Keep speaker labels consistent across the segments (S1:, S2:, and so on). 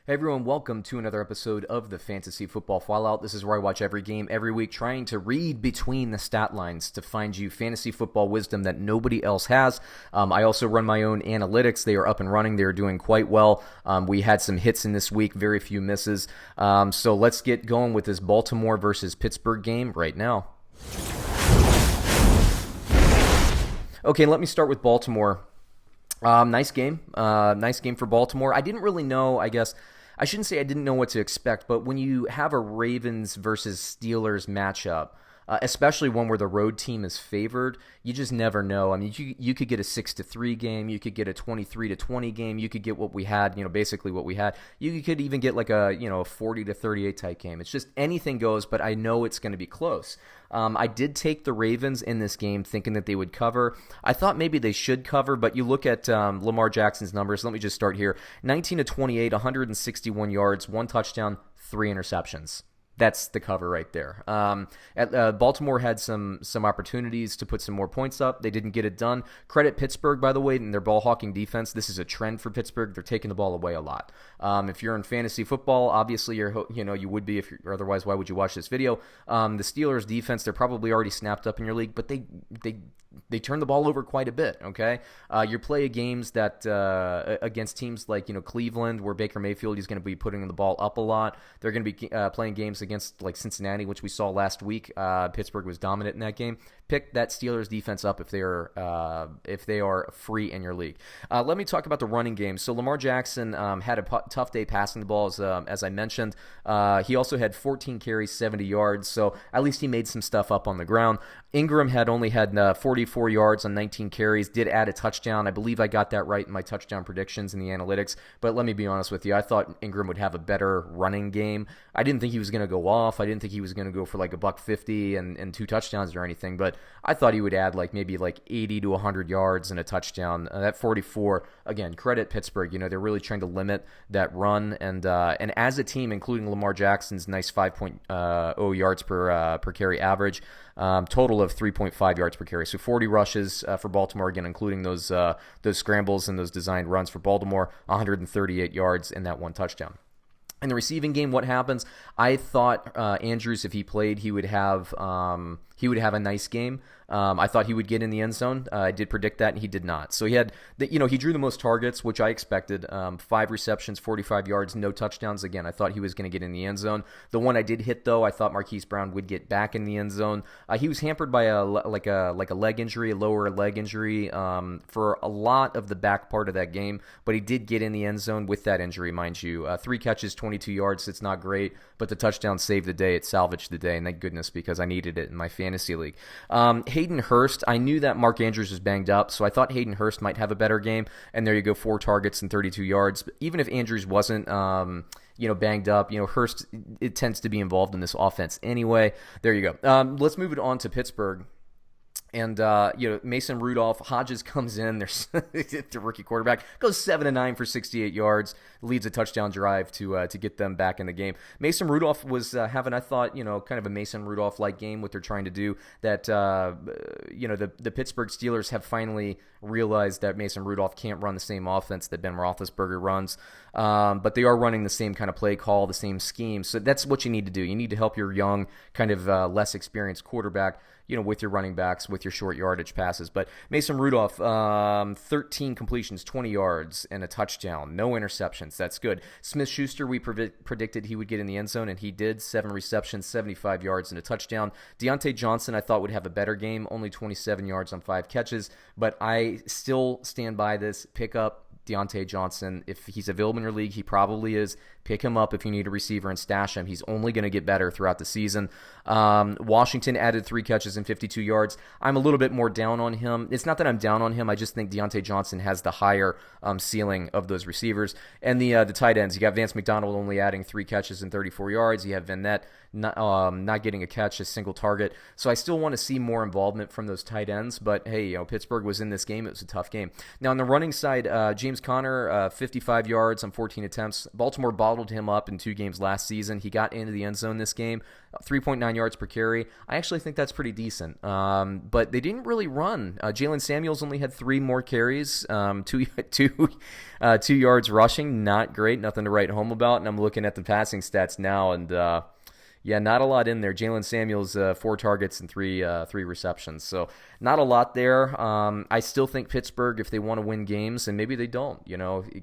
S1: Hey everyone, welcome to another episode of the Fantasy Football Fallout. This is where I watch every game every week, trying to read between the stat lines to find you fantasy football wisdom that nobody else has. I also run my own analytics. They are up and running. They are doing quite well. We had some hits in this week, very few misses. So let's get going with this Baltimore versus Pittsburgh game right now. Okay, let me start with Baltimore. Nice game. Nice game for Baltimore. I didn't really know, I guess. I shouldn't say I didn't know what to expect, but when you have a Ravens versus Steelers matchup, especially one where the road team is favored, you just never know. I mean, you could get a 6-3 game, you could get a 23-20 game, you could get what we had, basically what we had. You could even get like a 40-38 type game. It's just anything goes, but I know it's going to be close. I did take the Ravens in this game thinking that they would cover. I thought maybe they should cover, but you look at Lamar Jackson's numbers. Let me just start here. 19-28, 161 yards, 1 touchdown, 3 interceptions. That's the cover right there. Baltimore had some opportunities to put some more points up. They didn't get it done. Credit Pittsburgh, by the way, in their ball hawking defense. This is a trend for Pittsburgh. They're taking the ball away a lot. If you're in fantasy football, obviously you would be. Otherwise, why would you watch this video? The Steelers defense, they're probably already snapped up in your league, but they turn the ball over quite a bit. Okay, you play games that against teams like Cleveland, where Baker Mayfield is going to be putting the ball up a lot. They're going to be playing games against like Cincinnati, which we saw last week. Pittsburgh was dominant in that game. Pick that Steelers defense up if they are free in your league. Let me talk about the running game. So Lamar Jackson had a tough day passing the ball, as I mentioned. He also had 14 carries, 70 yards. So at least he made some stuff up on the ground. Ingram only had 44 yards on 19 carries. Did add a touchdown. I believe I got that right in my touchdown predictions in the analytics. But let me be honest with you. I thought Ingram would have a better running game. I didn't think he was going to go off. I didn't think he was going to go for like $150 and 2 touchdowns or anything. But I thought he would add maybe 80 to 100 yards and a touchdown. That 44, again, credit Pittsburgh. They're really trying to limit that run. And as a team, including Lamar Jackson's nice 5.0 yards per carry average, total of 3.5 yards per carry. So 40 rushes for Baltimore, again, including those scrambles and those designed runs for Baltimore, 138 yards and that 1 touchdown. In the receiving game, what happens? I thought Andrews, if he played, he would have a nice game. I thought he would get in the end zone. I did predict that, and he did not. So he had, he drew the most targets, which I expected. 5 receptions, 45 yards, no touchdowns. Again, I thought he was going to get in the end zone. The one I did hit, though, I thought Marquise Brown would get back in the end zone. He was hampered by a leg injury, a lower leg injury, for a lot of the back part of that game. But he did get in the end zone with that injury, mind you. 3 catches, 22 yards. It's not great, but the touchdown saved the day. It salvaged the day, and thank goodness, because I needed it in my fantasy league. Hayden Hurst, I knew that Mark Andrews was banged up, so I thought Hayden Hurst might have a better game, and there you go, 4 targets and 32 yards. But even if Andrews wasn't banged up, Hurst, it tends to be involved in this offense anyway. There you go. Let's move it on to Pittsburgh. And, Mason Rudolph, Hodges comes in, there's the rookie quarterback, goes 7-9 for 68 yards, leads a touchdown drive to get them back in the game. Mason Rudolph was having, I thought, kind of a Mason Rudolph-like game, what they're trying to do, that, the Pittsburgh Steelers have finally realized that Mason Rudolph can't run the same offense that Ben Roethlisberger runs, but they are running the same kind of play call, the same scheme, so that's what you need to do. You need to help your young, kind of less experienced quarterback, with your running backs, with your short yardage passes. But Mason Rudolph, 13 completions, 20 yards, and a touchdown. No interceptions. That's good. Smith Schuster, we predicted he would get in the end zone, and he did. 7 receptions, 75 yards, and a touchdown. Diontae Johnson, I thought, would have a better game. Only 27 yards on 5 catches. But I still stand by this. Pick up Diontae Johnson. If he's available in your league, he probably is. Pick him up if you need a receiver and stash him. He's only going to get better throughout the season. Washington added 3 catches and 52 yards. I'm a little bit more down on him. It's not that I'm down on him. I just think Diontae Johnson has the higher ceiling of those receivers. And the tight ends, you got Vance McDonald only adding 3 catches and 34 yards. You have Vannett not getting a catch, a single target. So I still want to see more involvement from those tight ends. But hey, Pittsburgh was in this game. It was a tough game. Now on the running side, James Conner, 55 yards on 14 attempts. Baltimore bottled him up in 2 games last season. He got into the end zone this game, 3.9 yards per carry. I actually think that's pretty decent. But they didn't really run. Jaylen Samuels only had 3 more carries, 2 yards rushing. Not great, nothing to write home about. And I'm looking at the passing stats now, and yeah, not a lot in there. Jaylen Samuels, 4 targets and 3 receptions. So not a lot there. I still think Pittsburgh, if they want to win games, and maybe they don't,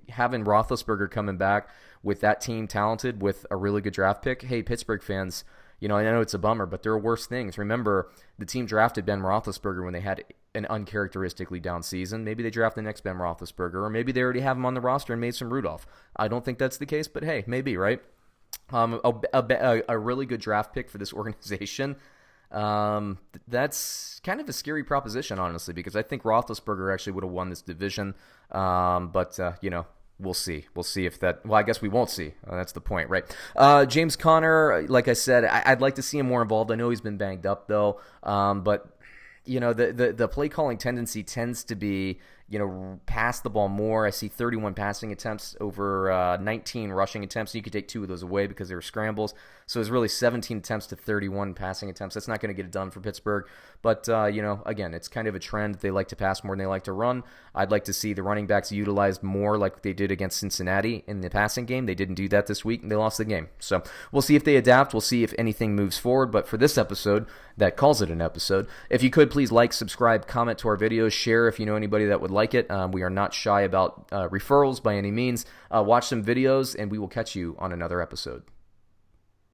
S1: having Roethlisberger coming back with that team talented with a really good draft pick. Hey, Pittsburgh fans, I know it's a bummer, but there are worse things. Remember, the team drafted Ben Roethlisberger when they had an uncharacteristically down season. Maybe they draft the next Ben Roethlisberger, or maybe they already have him on the roster and Mason Rudolph. I don't think that's the case, but hey, maybe, right? A really good draft pick for this organization. That's kind of a scary proposition, honestly, because I think Roethlisberger actually would have won this division. But we'll see. We'll see if that. Well, I guess we won't see. That's the point, right? James Conner, like I said, I'd like to see him more involved. I know he's been banged up though. But the play calling tendency tends to be, pass the ball more. I see 31 passing attempts over 19 rushing attempts. You could take 2 of those away because they were scrambles. So it was really 17 attempts to 31 passing attempts. That's not going to get it done for Pittsburgh. But, again, it's kind of a trend. They like to pass more than they like to run. I'd like to see the running backs utilized more like they did against Cincinnati in the passing game. They didn't do that this week, and they lost the game. So we'll see if they adapt. We'll see if anything moves forward. But for this episode, that calls it an episode, if you could please like, subscribe, comment to our videos, share if you know anybody that would like it. We are not shy about referrals by any means. Watch some videos, and we will catch you on another episode.